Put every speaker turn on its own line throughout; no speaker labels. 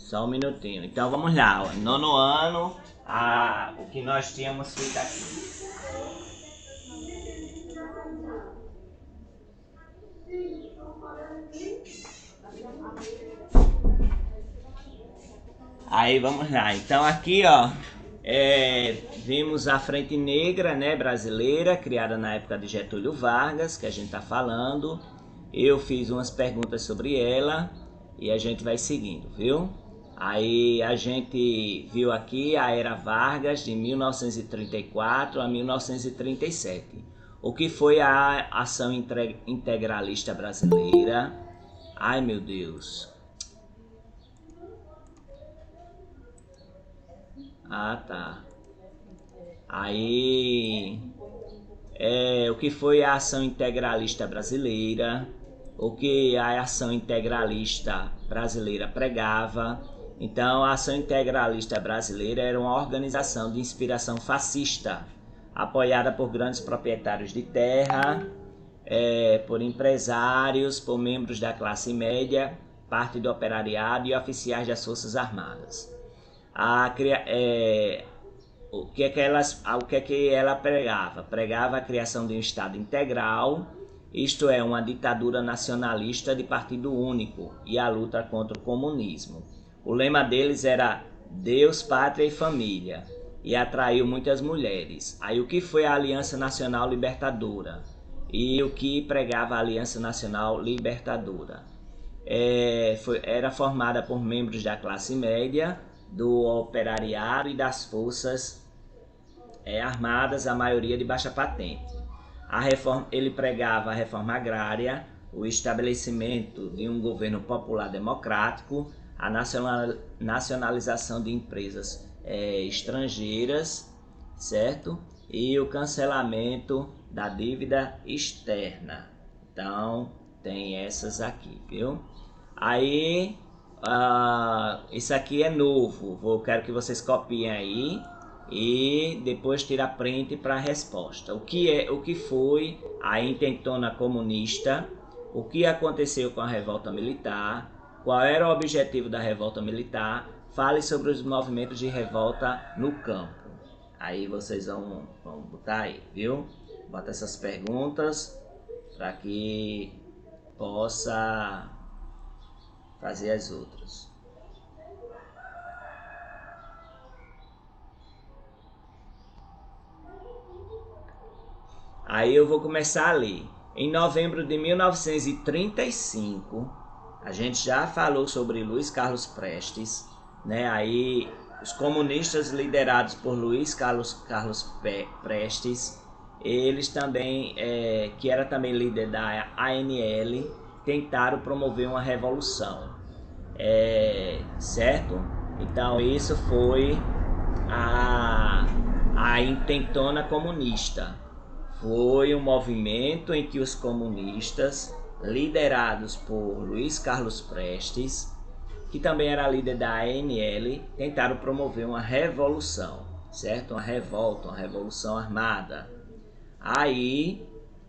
Só um minutinho. Então vamos lá, ó. Nono ano, o que nós tínhamos feito aqui. Aí vamos lá. Então aqui, ó, vimos a Frente Negra, né, brasileira, criada na época de Getúlio Vargas, que a gente tá falando. Eu fiz umas perguntas sobre ela e a gente vai seguindo, viu? Aí a gente viu aqui a Era Vargas de 1934 a 1937. O que foi a ação integralista brasileira? Ai, meu Deus. Ah, tá. Aí, o que foi a ação integralista brasileira? O que a ação integralista brasileira pregava? Então, a ação integralista brasileira era uma organização de inspiração fascista, apoiada por grandes proprietários de terra, por empresários, por membros da classe média, parte do operariado e oficiais das Forças Armadas. O que é que ela pregava? Pregava a criação de um Estado integral, isto é, uma ditadura nacionalista de partido único e a luta contra o comunismo. O lema deles era Deus, Pátria e Família, e atraiu muitas mulheres. Aí o que foi a Aliança Nacional Libertadora? E o que pregava a Aliança Nacional Libertadora? Era formada por membros da classe média, do operariado e das forças armadas, a maioria de baixa patente. Ele pregava a reforma agrária, o estabelecimento de um governo popular democrático, a nacionalização de empresas estrangeiras, certo? E o cancelamento da dívida externa. Então, tem essas aqui, viu? Aí, isso aqui é novo, quero que vocês copiem aí e depois tira print para a resposta. O que foi a intentona comunista? O que aconteceu com a revolta militar? Qual era o objetivo da revolta militar? Fale sobre os movimentos de revolta no campo. Aí vocês vão botar aí, viu? Bota essas perguntas para que possa fazer as outras. Aí eu vou começar a ler. Em novembro de 1935, a gente já falou sobre Luiz Carlos Prestes, né? Aí os comunistas liderados por Luiz Carlos Prestes, eles também, que era também líder da ANL, tentaram promover uma revolução, certo? Então isso foi a intentona comunista. Foi um movimento em que os comunistas, liderados por Luiz Carlos Prestes, que também era líder da ANL, tentaram promover uma revolução, certo? Uma revolta, uma revolução armada. Aí,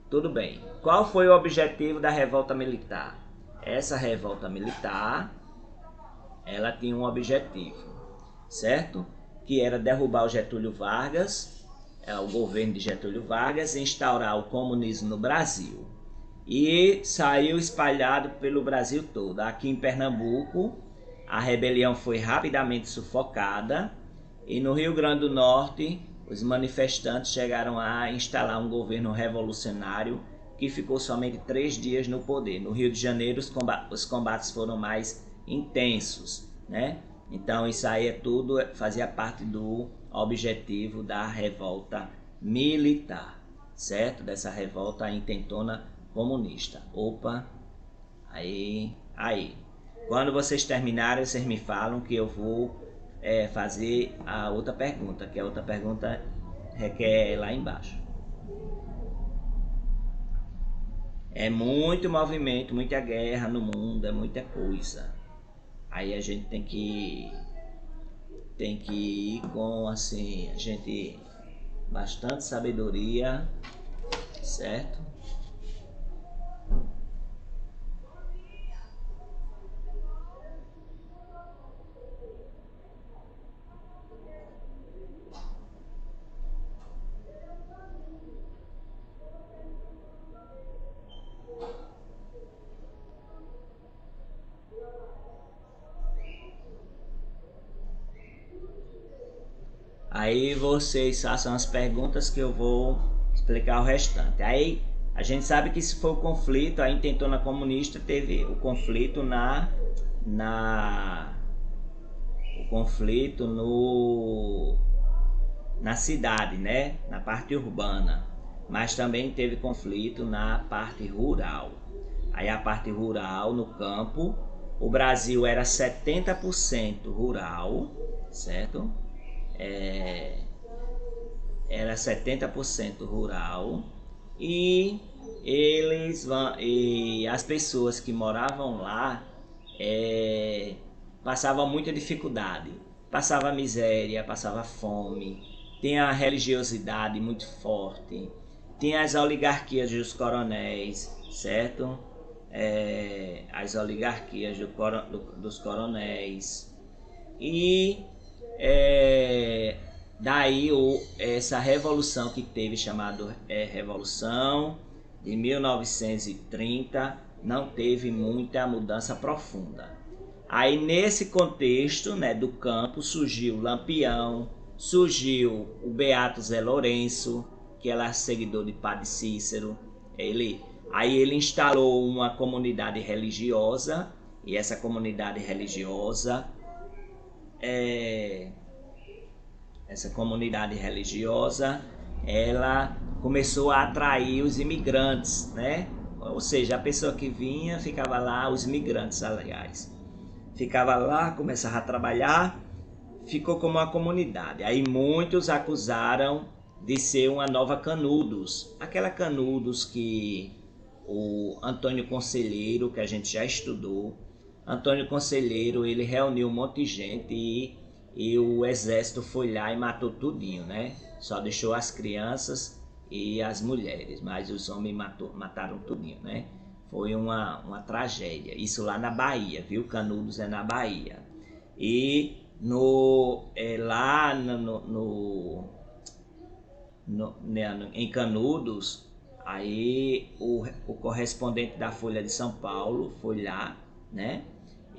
tudo bem. Qual foi o objetivo da revolta militar? Essa revolta militar, ela tinha um objetivo, certo? Que era derrubar o Getúlio Vargas, o governo de Getúlio Vargas, instaurar o comunismo no Brasil. E saiu espalhado pelo Brasil todo. Aqui em Pernambuco, a rebelião foi rapidamente sufocada e no Rio Grande do Norte, os manifestantes chegaram a instalar um governo revolucionário que ficou somente 3 dias no poder. No Rio de Janeiro, os combates foram mais intensos, né? Então isso aí tudo fazia parte do objetivo da revolta militar, certo? Dessa revolta intentona comunista. Opa, aí. Quando vocês terminarem, vocês me falam que eu vou fazer a outra pergunta, que a outra pergunta requer lá embaixo. É muito movimento, muita guerra no mundo, é muita coisa. Aí a gente tem que ir com, assim, bastante sabedoria, certo? Aí vocês façam as perguntas que eu vou explicar o restante. Aí a gente sabe que se foi o conflito, a intentona comunista teve o conflito na cidade, né? Na parte urbana, mas também teve conflito na parte rural. Aí a parte rural, no campo, o Brasil era 70% rural, certo? Era 70% rural e as pessoas que moravam lá passavam muita dificuldade, passava miséria, passava fome, tinha a religiosidade muito forte, tinha as oligarquias dos coronéis, certo? As oligarquias dos coronéis e daí essa revolução que teve, chamada Revolução de 1930, não teve muita mudança profunda. Aí nesse contexto, né, do campo surgiu Lampião, surgiu o Beato Zé Lourenço, que era seguidor de Padre Cícero. Aí ele instalou uma comunidade religiosa, e essa comunidade religiosa ela começou a atrair os imigrantes, né? Ou seja, a pessoa que vinha ficava lá, os imigrantes, aliás, ficava lá, começava a trabalhar, ficou como uma comunidade. Aí muitos acusaram de ser uma nova Canudos, aquela Canudos que o Antônio Conselheiro, que a gente já estudou, Antônio Conselheiro, ele reuniu um monte de gente e o exército foi lá e matou tudinho, né? Só deixou as crianças e as mulheres, mas os homens mataram tudinho, né? Foi uma tragédia. Isso lá na Bahia, viu? Canudos é na Bahia. E em Canudos, aí o correspondente da Folha de São Paulo foi lá, né?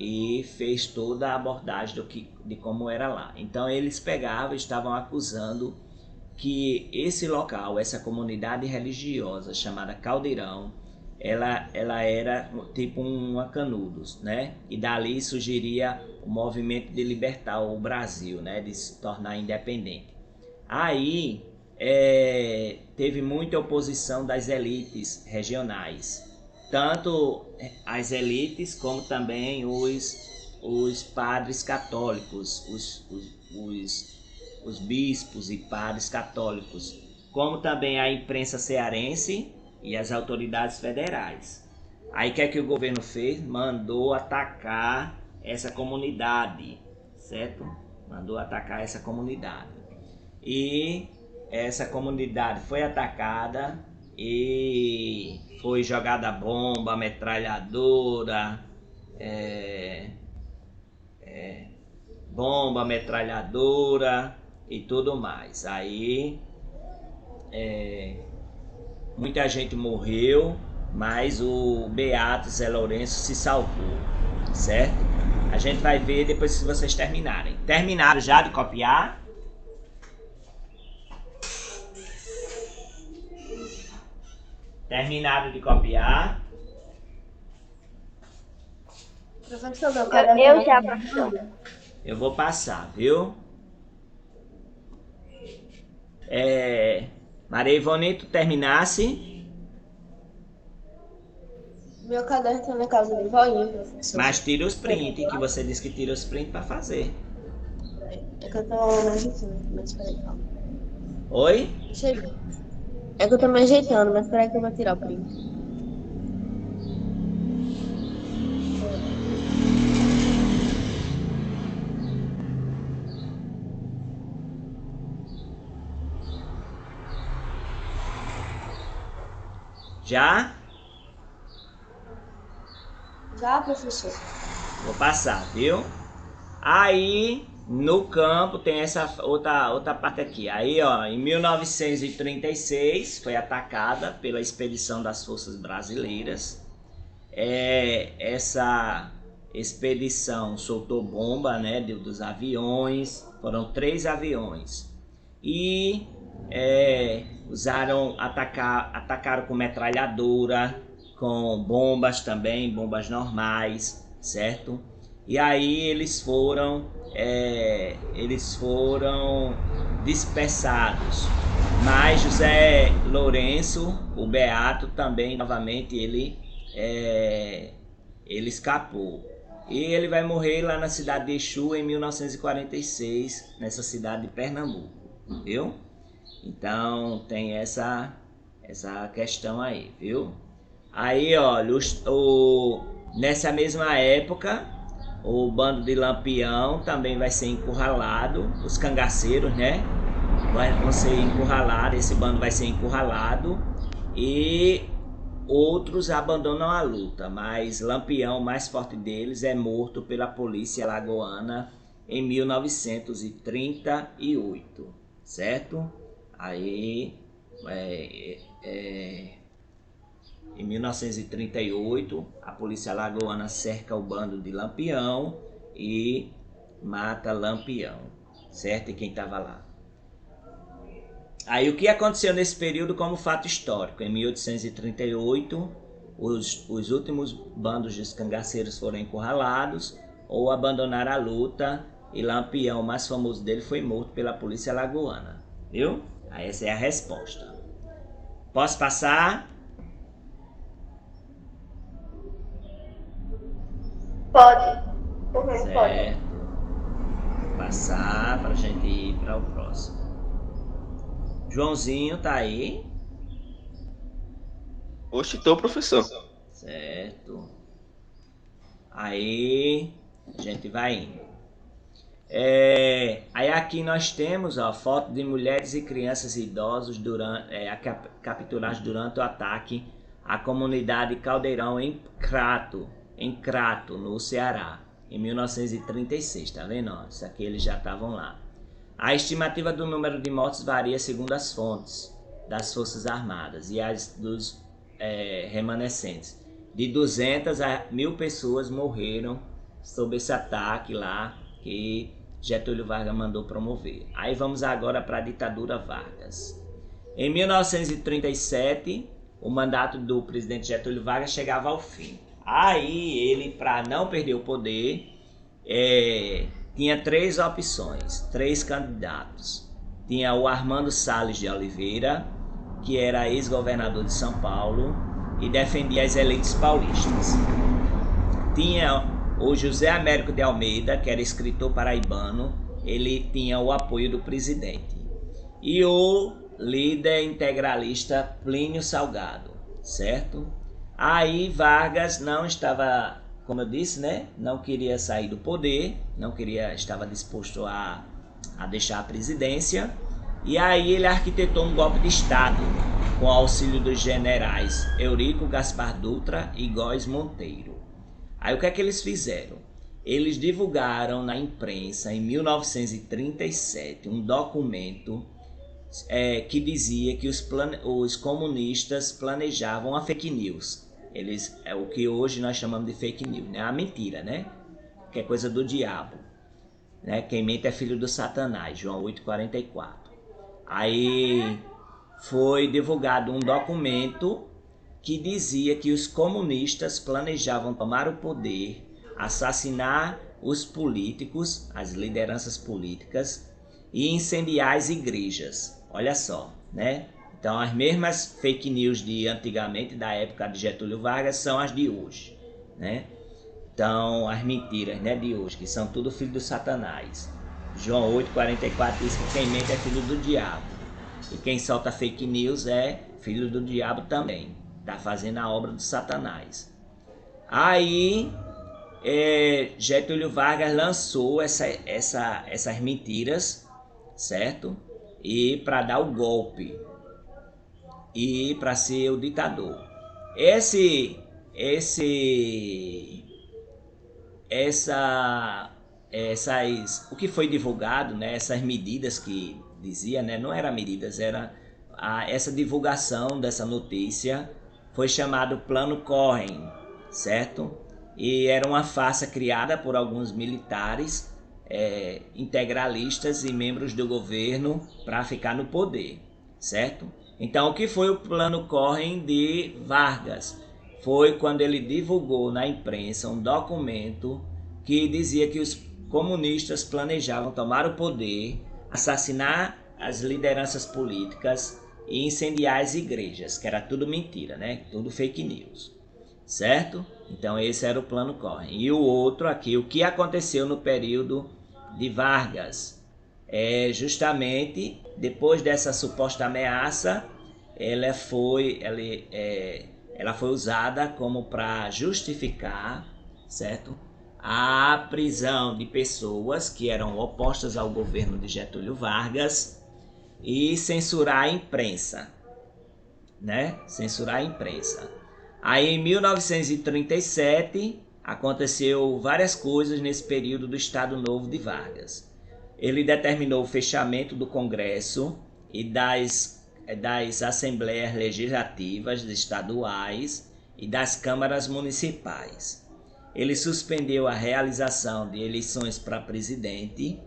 E fez toda a abordagem de como era lá. Então eles estavam acusando que esse local, essa comunidade religiosa chamada Caldeirão, ela era tipo uma Canudos, né? E dali surgiria o movimento de libertar o Brasil, né? De se tornar independente. Aí teve muita oposição das elites regionais, tanto as elites como também os padres católicos, os bispos e padres católicos, como também a imprensa cearense e as autoridades federais. Aí o que é que o governo fez? Mandou atacar essa comunidade, certo? Mandou atacar essa comunidade. E essa comunidade foi atacada e foi jogada bomba, metralhadora, e tudo mais. Aí muita gente morreu, mas o Beato Zé Lourenço se salvou, certo? A gente vai ver depois se vocês terminarem. Terminaram já de copiar? Terminaram de copiar?
Professor, meu
Eu já, professor.
Eu vou passar, viu? Maria Ivone, tu terminasse?
Meu caderno está na casa do voinho, professor.
Mas tira os prints, que você disse que tira os prints para fazer.
É que eu tô me ajeitando, mas espera aí, calma.
Oi?
Cheguei. É que eu tô me ajeitando, mas espera aí que eu vou tirar o print.
Já?
Já, professor?
Vou passar, viu? Aí, no campo, tem essa outra parte aqui. Aí, ó, em 1936, foi atacada pela expedição das forças brasileiras. Essa expedição soltou bomba, né, dos aviões. Foram 3 aviões. e atacaram com metralhadora, com bombas também, bombas normais, certo? E aí eles foram dispersados. Mas José Lourenço, o Beato, também novamente ele escapou. E ele vai morrer lá na cidade de Exu em 1946, nessa cidade de Pernambuco, viu? Então tem essa questão aí, viu? Aí, olha, nessa mesma época, o bando de Lampião também vai ser encurralado, os cangaceiros, né? Vão ser encurralados, esse bando vai ser encurralado e outros abandonam a luta, mas Lampião, o mais forte deles, é morto pela polícia alagoana em 1938, certo? Aí, em 1938, a polícia alagoana cerca o bando de Lampião e mata Lampião, certo? E quem estava lá? Aí o que aconteceu nesse período como fato histórico? Em 1838, os últimos bandos de cangaceiros foram encurralados ou abandonaram a luta e Lampião, o mais famoso dele, foi morto pela polícia alagoana, viu? Aí essa é a resposta. Posso passar?
Pode.
Certo.
Pode.
Vou passar para a gente ir para o próximo. Joãozinho tá aí?
Oxe, tô, professor.
Certo. Aí a gente vai indo. Aí aqui nós temos foto de mulheres e crianças e idosos capturados durante o ataque à comunidade Caldeirão em Crato, no Ceará, em 1936, tá vendo? Isso aqui eles já estavam lá. A estimativa do número de mortos varia segundo as fontes das Forças Armadas e as dos remanescentes. De 200 a 1.000 pessoas morreram sob esse ataque lá que Getúlio Vargas mandou promover. Aí vamos agora para a ditadura Vargas. Em 1937, o mandato do presidente Getúlio Vargas chegava ao fim. Aí ele, para não perder o poder, tinha 3 opções, 3 candidatos. Tinha o Armando Salles de Oliveira, que era ex-governador de São Paulo e defendia as elites paulistas. Tinha o José Américo de Almeida, que era escritor paraibano, ele tinha o apoio do presidente. E o líder integralista Plínio Salgado, certo? Aí Vargas não estava, como eu disse, né? Não queria sair do poder, estava disposto a deixar a presidência. E aí ele arquitetou um golpe de Estado, com auxílio dos generais Eurico Gaspar Dutra e Góes Monteiro. Aí o que é que eles fizeram? Eles divulgaram na imprensa, em 1937, um documento que dizia que os comunistas planejavam a fake news. O que hoje nós chamamos de fake news, né? A mentira, né? Que é coisa do diabo. Né? Quem mente é filho do Satanás, João 8,44. Aí foi divulgado um documento que dizia que os comunistas planejavam tomar o poder, assassinar os políticos, as lideranças políticas e incendiar as igrejas. Olha só, né? Então as mesmas fake news de antigamente, da época de Getúlio Vargas, são as de hoje, né? Então as mentiras, né, de hoje, que são tudo filho do Satanás. João 8,44 diz que quem mente é filho do diabo. E quem solta fake news é filho do diabo também. Está fazendo a obra do Satanás. Aí Getúlio Vargas lançou essas mentiras, certo? E para dar o golpe. E para ser o ditador. O que foi divulgado, né, essas medidas que dizia, né, não eram medidas, essa divulgação dessa notícia foi chamado Plano Cohen, certo? E era uma farsa criada por alguns militares integralistas e membros do governo para ficar no poder, certo? Então, o que foi o plano Cohen de Vargas? Foi quando ele divulgou na imprensa um documento que dizia que os comunistas planejavam tomar o poder, assassinar as lideranças políticas e incendiar as igrejas, que era tudo mentira, né? Tudo fake news, certo? Então esse era o plano Cohen. E o outro aqui, o que aconteceu no período de Vargas, justamente depois dessa suposta ameaça, ela foi usada como para justificar, certo? A prisão de pessoas que eram opostas ao governo de Getúlio Vargas e censurar a imprensa, né? Censurar a imprensa. Aí em 1937 aconteceu várias coisas nesse período do Estado Novo de Vargas. Ele determinou o fechamento do Congresso e das assembleias legislativas estaduais e das câmaras municipais. Ele suspendeu a realização de eleições para presidente,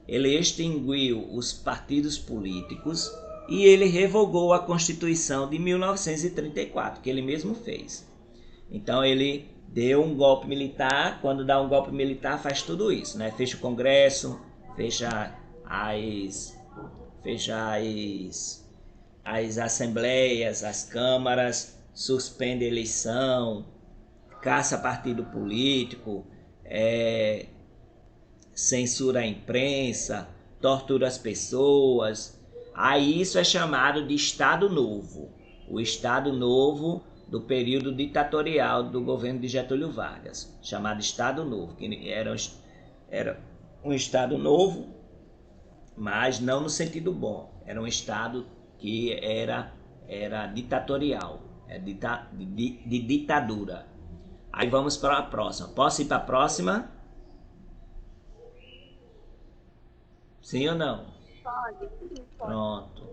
ele extinguiu os partidos políticos e ele revogou a Constituição de 1934, que ele mesmo fez. Então ele deu um golpe militar. Quando dá um golpe militar faz tudo isso, né? Fecha o Congresso, fecha as assembleias, as câmaras, suspende a eleição, caça partido político, censura a imprensa, tortura as pessoas. Aí isso é chamado de Estado Novo. O Estado Novo do período ditatorial do governo de Getúlio Vargas, chamado Estado Novo, que era um Estado novo, mas não no sentido bom. Era um Estado que era ditatorial, de ditadura. Aí vamos para a próxima. Posso ir para a próxima? Sim ou não?
Pode.
Pronto.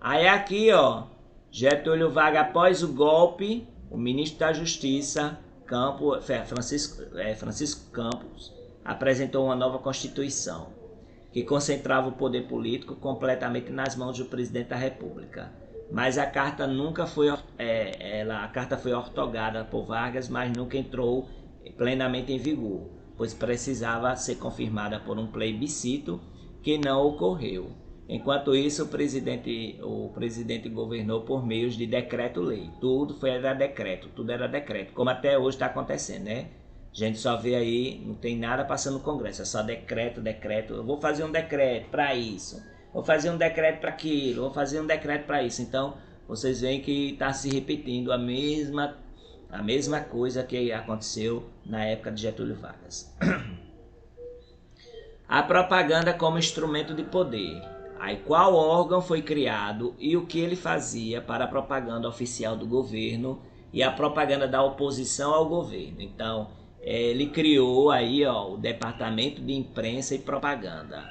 Aí aqui, ó, Getúlio Vargas, após o golpe, o ministro da Justiça, Francisco Campos, apresentou uma nova Constituição, que concentrava o poder político completamente nas mãos do presidente da República. Mas a carta nunca foi, a carta foi ortogada por Vargas, mas nunca entrou plenamente em vigor, pois precisava ser confirmada por um plebiscito que não ocorreu. Enquanto isso, o presidente governou por meios de decreto-lei. Tudo era decreto, como até hoje está acontecendo, né? A gente só vê aí, não tem nada passando no Congresso, é só decreto. Eu vou fazer um decreto para isso, vou fazer um decreto para aquilo, vou fazer um decreto para isso. Então, vocês veem que está se repetindo a mesma coisa que aconteceu na época de Getúlio Vargas. A propaganda como instrumento de poder. Aí qual órgão foi criado e o que ele fazia para a propaganda oficial do governo e a propaganda da oposição ao governo. Então, ele criou aí, ó, o Departamento de Imprensa e Propaganda.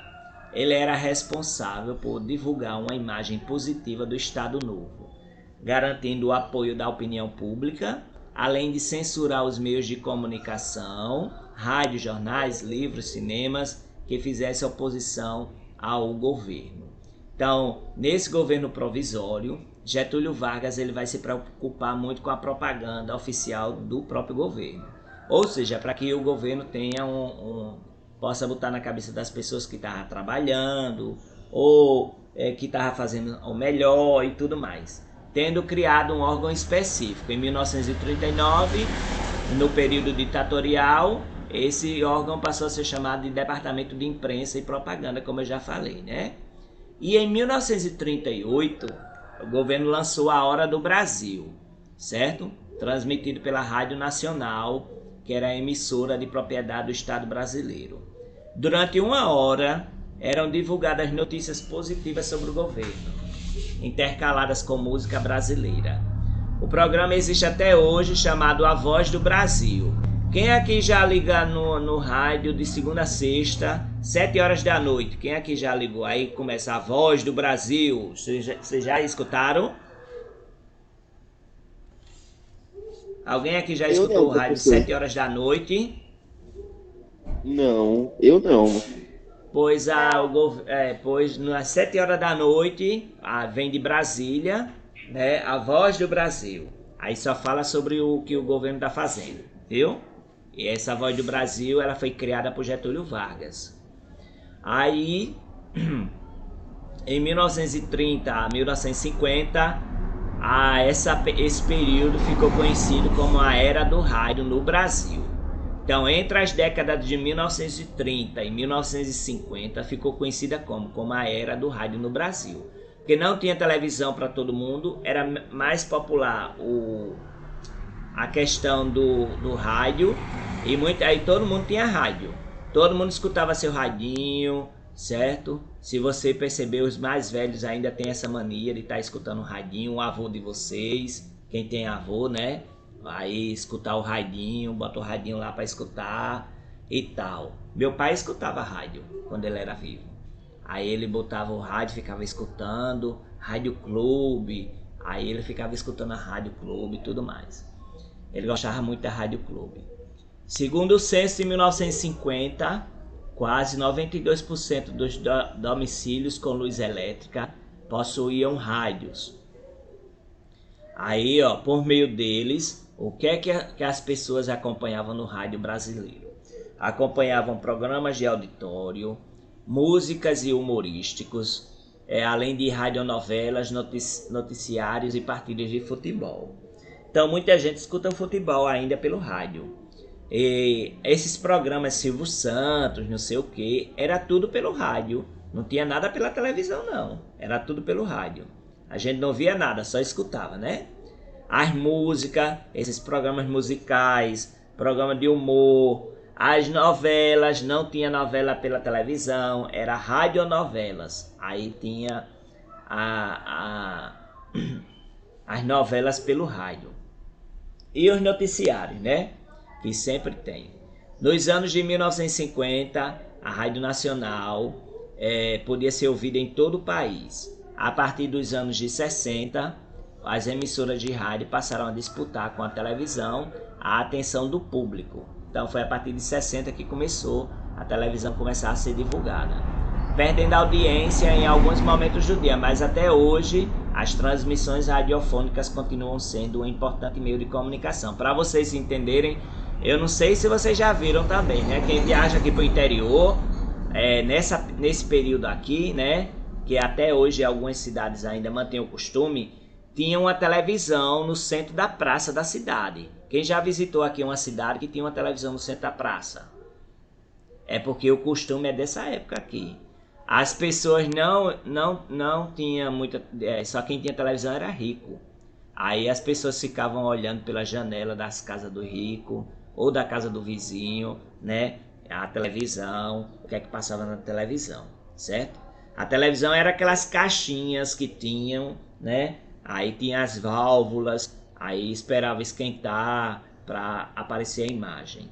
Ele era responsável por divulgar uma imagem positiva do Estado Novo, garantindo o apoio da opinião pública, além de censurar os meios de comunicação, rádio, jornais, livros, cinemas, que fizesse oposição ao governo. Então, nesse governo provisório, Getúlio Vargas ele vai se preocupar muito com a propaganda oficial do próprio governo. Ou seja, para que o governo tenha possa botar na cabeça das pessoas que estavam trabalhando ou que estavam fazendo o melhor e tudo mais. Tendo criado um órgão específico. Em 1939, no período ditatorial, esse órgão passou a ser chamado de Departamento de Imprensa e Propaganda, como eu já falei, né? E em 1938, o governo lançou a Hora do Brasil, certo? Transmitido pela Rádio Nacional, que era a emissora de propriedade do Estado brasileiro. Durante uma hora, eram divulgadas notícias positivas sobre o governo, intercaladas com música brasileira. O programa existe até hoje, chamado A Voz do Brasil. Quem aqui já liga no rádio de segunda a sexta, 7 horas da noite? Quem aqui já ligou? Aí começa A Voz do Brasil. Vocês já escutaram? Alguém aqui já escutou o rádio 7 horas da noite?
Não, eu não.
Pois, pois às 7 horas da noite, vem de Brasília, né, a Voz do Brasil. Aí só fala sobre o que o governo está fazendo, viu? E essa Voz do Brasil, ela foi criada por Getúlio Vargas. Aí, em 1930 a 1950, esse período ficou conhecido como a Era do Rádio no Brasil. Então, entre as décadas de 1930 e 1950, ficou conhecida como a Era do Rádio no Brasil. Porque não tinha televisão para todo mundo, era mais popular a questão do rádio, e aí todo mundo tinha rádio. Todo mundo escutava seu radinho, certo? Se você perceber, os mais velhos ainda tem essa mania de estar escutando o radinho, o avô de vocês, quem tem avô, né? Aí escutar o radinho, bota o radinho lá para escutar e tal. Meu pai escutava rádio quando ele era vivo. Aí ele botava o rádio, ficava escutando, Rádio Clube, aí ele ficava escutando a Rádio Clube e tudo mais. Ele gostava muito da Rádio Clube. Segundo o censo de 1950, quase 92% dos domicílios com luz elétrica possuíam rádios. Aí, por meio deles, o que é que as pessoas acompanhavam no rádio brasileiro? Acompanhavam programas de auditório, músicas e humorísticos, além de radionovelas, noticiários e partidas de futebol. Então, muita gente escuta o futebol ainda pelo rádio. E esses programas Silvio Santos, não sei o que, era tudo pelo rádio. Não tinha nada pela televisão, não. Era tudo pelo rádio. A gente não via nada, só escutava, né? As músicas, esses programas musicais, programa de humor, as novelas, não tinha novela pela televisão, era radionovelas. Aí tinha as novelas pelo rádio. E os noticiários, né? Que sempre tem. Nos anos de 1950, a Rádio Nacional podia ser ouvida em todo o país. A partir dos anos de 60, as emissoras de rádio passaram a disputar com a televisão a atenção do público. Então foi a partir de 60 que começou a televisão começar a ser divulgada. Perdendo audiência em alguns momentos do dia, mas até hoje as transmissões radiofônicas continuam sendo um importante meio de comunicação. Para vocês entenderem, eu não sei se vocês já viram também, né? Quem viaja aqui para o interior, nesse período aqui, né? Que até hoje algumas cidades ainda mantêm o costume, tinha uma televisão no centro da praça da cidade. Quem já visitou aqui uma cidade que tinha uma televisão no centro da praça? É porque o costume é dessa época aqui. As pessoas não tinham muita... só quem tinha televisão era rico. Aí as pessoas ficavam olhando pela janela das casas do rico ou da casa do vizinho, né? A televisão, o que é que passava na televisão, certo? A televisão era aquelas caixinhas que tinham, né? Aí tinha as válvulas, aí esperava esquentar para aparecer a imagem.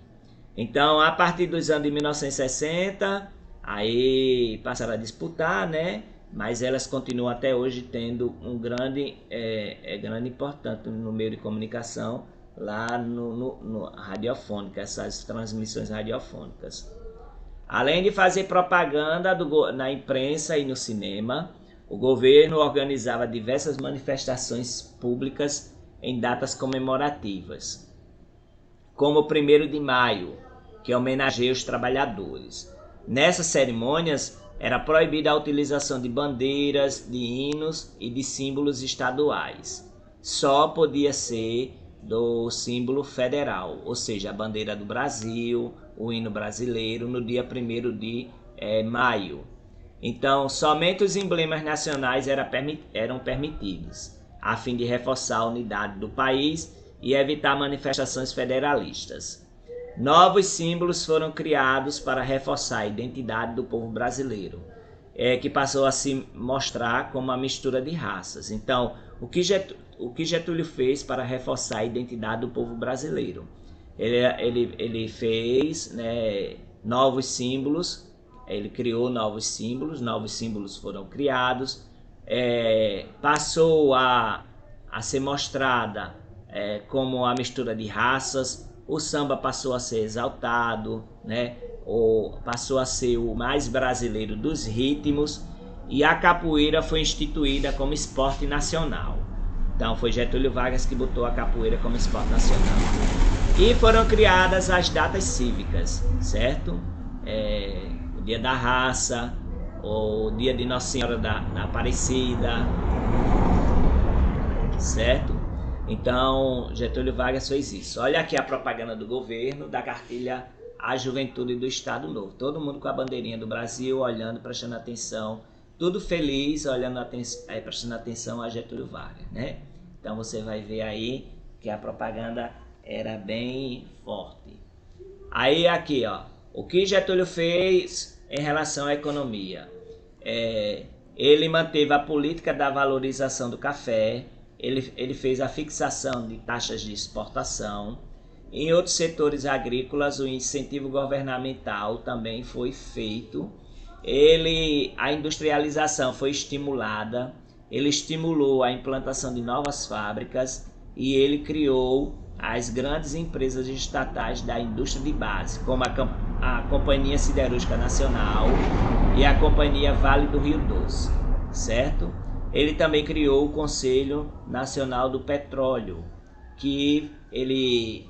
Então, a partir dos anos de 1960, aí passaram a disputar, né? Mas elas continuam até hoje tendo um grande importante no meio de comunicação lá no radiofônica, essas transmissões radiofônicas. Além de fazer propaganda na imprensa e no cinema, o governo organizava diversas manifestações públicas em datas comemorativas, como o 1º de maio, que homenageia os trabalhadores. Nessas cerimônias, era proibida a utilização de bandeiras, de hinos e de símbolos estaduais. Só podia ser do símbolo federal, ou seja, a bandeira do Brasil, o hino brasileiro, no dia 1º de maio. Então, somente os emblemas nacionais eram permitidos, a fim de reforçar a unidade do país e evitar manifestações federalistas. Novos símbolos foram criados para reforçar a identidade do povo brasileiro, que passou a se mostrar como uma mistura de raças. Então, o que Getúlio fez para reforçar a identidade do povo brasileiro? Ele fez, né, novos símbolos, ele criou novos símbolos foram criados, passou a ser mostrada como a mistura de raças, o samba passou a ser exaltado, né? Ou passou a ser o mais brasileiro dos ritmos, e a capoeira foi instituída como esporte nacional. Então foi Getúlio Vargas que botou a capoeira como esporte nacional. E foram criadas as datas cívicas, certo? O Dia da Raça, o Dia de Nossa Senhora da Aparecida, certo? Então Getúlio Vargas fez isso. Olha aqui a propaganda do governo, da cartilha A Juventude do Estado Novo. Todo mundo com a bandeirinha do Brasil, olhando, prestando atenção, tudo feliz, olhando, prestando atenção a Getúlio Vargas, né? Então você vai ver aí que a propaganda era bem forte. Aí aqui, ó, o que Getúlio fez em relação à economia? Ele manteve a política da valorização do café, ele fez a fixação de taxas de exportação. Em outros setores agrícolas, o incentivo governamental também foi feito. A industrialização foi estimulada, ele estimulou a implantação de novas fábricas e ele criou as grandes empresas estatais da indústria de base, como a Companhia Siderúrgica Nacional e a Companhia Vale do Rio Doce, certo? Ele também criou o Conselho Nacional do Petróleo, que ele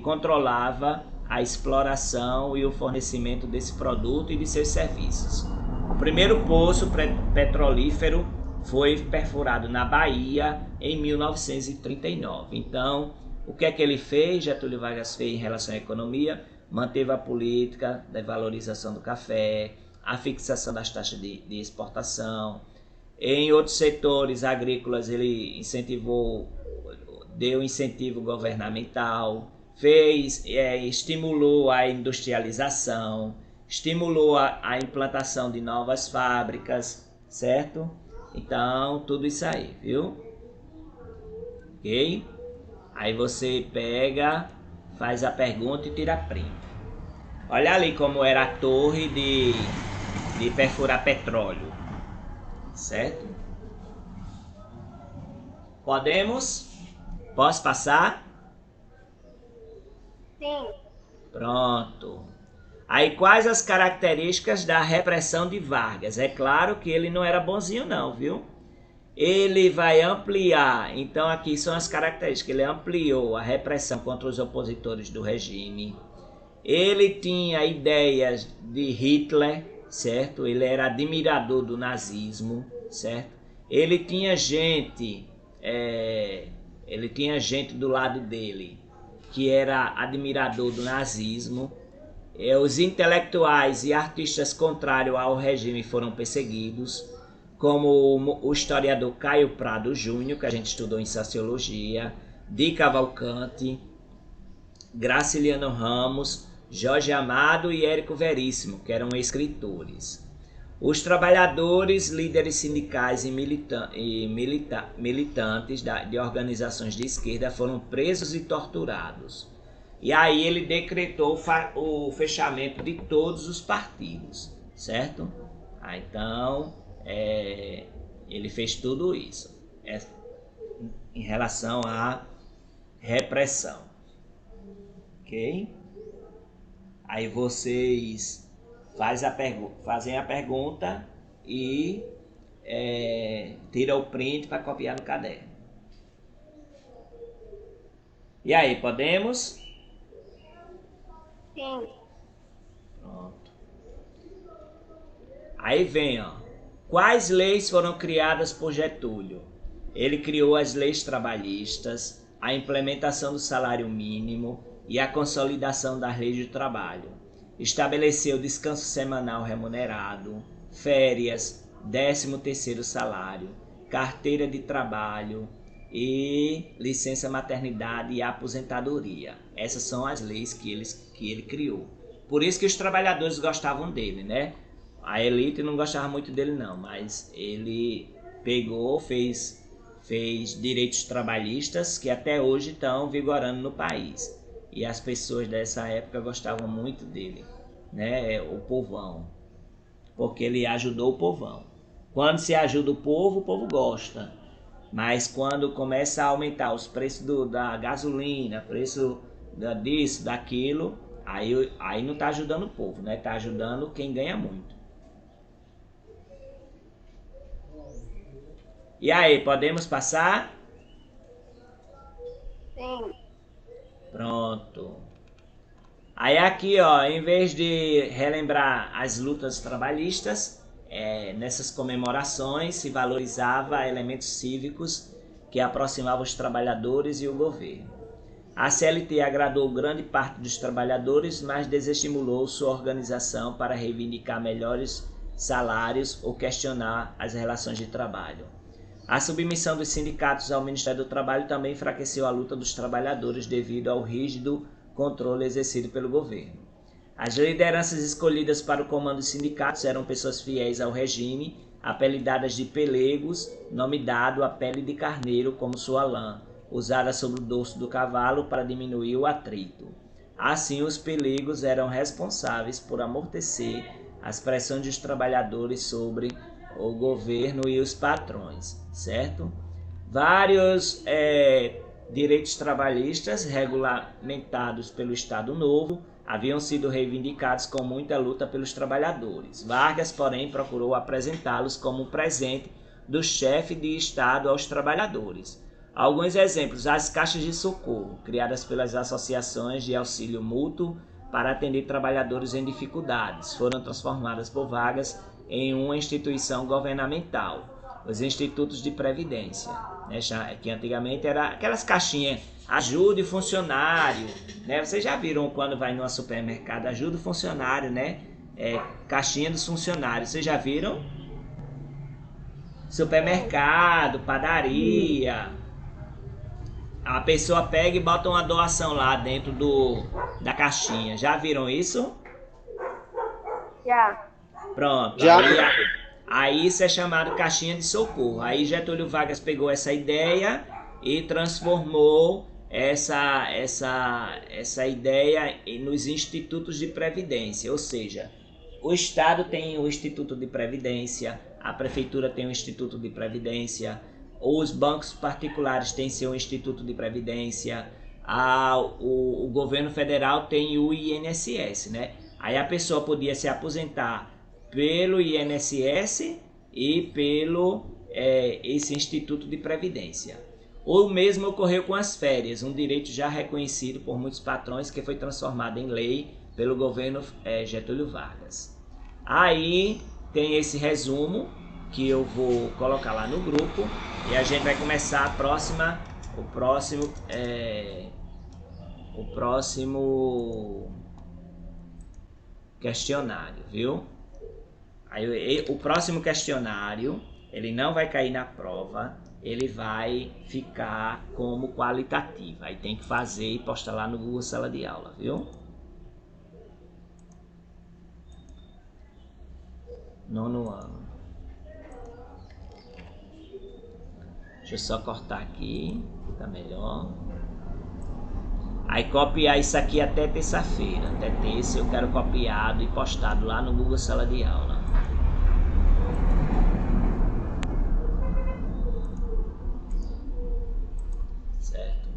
controlava a exploração e o fornecimento desse produto e de seus serviços. O primeiro poço petrolífero foi perfurado na Bahia em 1939. Então, o que é que ele fez? Getúlio Vargas fez em relação à economia, manteve a política da valorização do café, a fixação das taxas de exportação. Em outros setores agrícolas, ele deu incentivo governamental, estimulou a industrialização, estimulou a implantação de novas fábricas, certo? Então, tudo isso aí, viu? Ok? Aí você pega, faz a pergunta e tira print. Olha ali como era a torre de perfurar petróleo, certo? Podemos? Posso passar?
Sim.
Pronto. Aí quais as características da repressão de Vargas? É claro que ele não era bonzinho não, viu? Ele vai ampliar, então aqui são as características, ele ampliou a repressão contra os opositores do regime. Ele tinha ideias de Hitler, certo? Ele era admirador do nazismo, certo? Ele tinha gente do lado dele que era admirador do nazismo. Os intelectuais e artistas contrários ao regime foram perseguidos, como o historiador Caio Prado Júnior, que a gente estudou em Sociologia, Di Cavalcanti, Graciliano Ramos, Jorge Amado e Érico Veríssimo, que eram escritores. Os trabalhadores, líderes sindicais e militantes de organizações de esquerda foram presos e torturados. E aí ele decretou o fechamento de todos os partidos, certo? Então, ele fez tudo isso em relação à repressão. Ok? Aí vocês fazem a pergunta e tira o print para copiar no caderno. E aí, podemos?
Sim.
Pronto. Aí vem, ó. Quais leis foram criadas por Getúlio? Ele criou as leis trabalhistas, a implementação do salário mínimo e a consolidação das leis do trabalho. Estabeleceu descanso semanal remunerado, férias, 13º salário, carteira de trabalho e licença maternidade e aposentadoria. Essas são as leis que ele criou. Por isso que os trabalhadores gostavam dele, né? A elite não gostava muito dele não, mas ele pegou, fez direitos trabalhistas que até hoje estão vigorando no país. E as pessoas dessa época gostavam muito dele, né? O povão, porque ele ajudou o povão. Quando se ajuda o povo gosta. Mas quando começa a aumentar os preços da gasolina, preço disso, daquilo, aí não está ajudando o povo, né? Está ajudando quem ganha muito. E aí, podemos passar?
Sim.
Pronto. Aí aqui, ó, em vez de relembrar as lutas trabalhistas, nessas comemorações se valorizava elementos cívicos que aproximavam os trabalhadores e o governo. A CLT agradou grande parte dos trabalhadores, mas desestimulou sua organização para reivindicar melhores salários ou questionar as relações de trabalho. A submissão dos sindicatos ao Ministério do Trabalho também enfraqueceu a luta dos trabalhadores devido ao rígido controle exercido pelo governo. As lideranças escolhidas para o comando dos sindicatos eram pessoas fiéis ao regime, apelidadas de pelegos, nome dado à pele de carneiro como sua lã, usada sobre o dorso do cavalo para diminuir o atrito. Assim, os pelegos eram responsáveis por amortecer as pressões dos trabalhadores sobre o governo e os patrões, certo? Vários direitos trabalhistas regulamentados pelo Estado Novo haviam sido reivindicados com muita luta pelos trabalhadores. Vargas, porém, procurou apresentá-los como um presente do chefe de Estado aos trabalhadores. Alguns exemplos: as caixas de socorro, criadas pelas associações de auxílio mútuo para atender trabalhadores em dificuldades, foram transformadas por Vargas em uma instituição governamental. Os institutos de previdência, né, que antigamente era aquelas caixinhas, ajude o funcionário, né? Vocês já viram quando vai no supermercado, ajuda o funcionário, né? Caixinha dos funcionários, vocês já viram? Supermercado, padaria, a pessoa pega e bota uma doação lá dentro da caixinha, já viram isso?
Já.
Pronto,
Já.
aí isso é chamado caixinha de socorro. Aí Getúlio Vargas pegou essa ideia e transformou essa ideia nos institutos de previdência, ou seja, o Estado tem o Instituto de Previdência, a Prefeitura tem o Instituto de Previdência, os bancos particulares têm seu Instituto de Previdência, o governo federal tem o INSS, né? Aí a pessoa podia se aposentar pelo INSS e pelo esse Instituto de Previdência. O mesmo ocorreu com as férias, um direito já reconhecido por muitos patrões que foi transformado em lei pelo governo Getúlio Vargas. Aí tem esse resumo que eu vou colocar lá no grupo e a gente vai começar o próximo questionário, viu? Aí, o próximo questionário, ele não vai cair na prova, ele vai ficar como qualitativo. Aí tem que fazer e postar lá no Google Sala de Aula, viu? Nono ano. Deixa eu só cortar aqui, tá melhor. Aí copiar isso aqui até terça-feira. Até terça eu quero copiado e postado lá no Google Sala de Aula. Certo?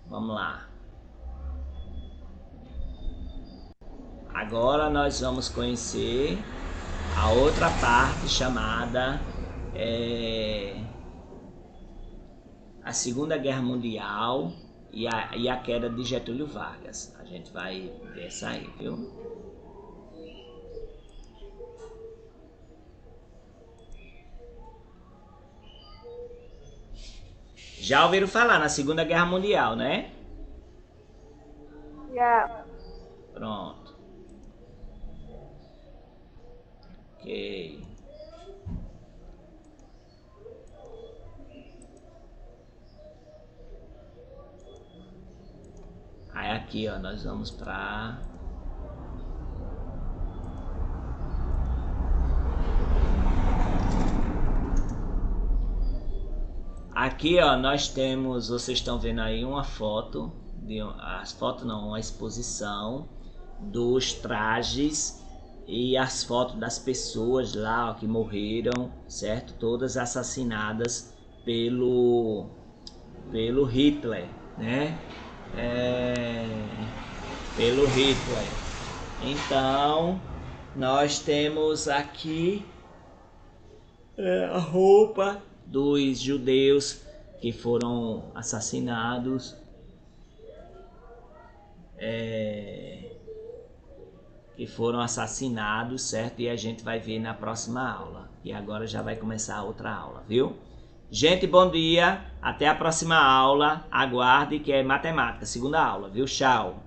Vamos lá. Agora nós vamos conhecer a outra parte chamada a Segunda Guerra Mundial e a queda de Getúlio Vargas. A gente vai ver essa aí, viu? Já ouviram falar na Segunda Guerra Mundial, né?
Já.
Pronto. Ok. Aí aqui, ó, nós vamos para aqui, ó, nós temos, vocês estão vendo aí uma foto uma exposição dos trajes e as fotos das pessoas lá, ó, que morreram, certo? Todas assassinadas pelo Hitler, né? Pelo Hitler. Então, nós temos aqui a roupa dos judeus que foram assassinados, certo? E a gente vai ver na próxima aula. E agora já vai começar a outra aula, viu? Gente, bom dia. Até a próxima aula. Aguarde que é matemática, segunda aula, viu? Tchau.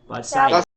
Pode sair.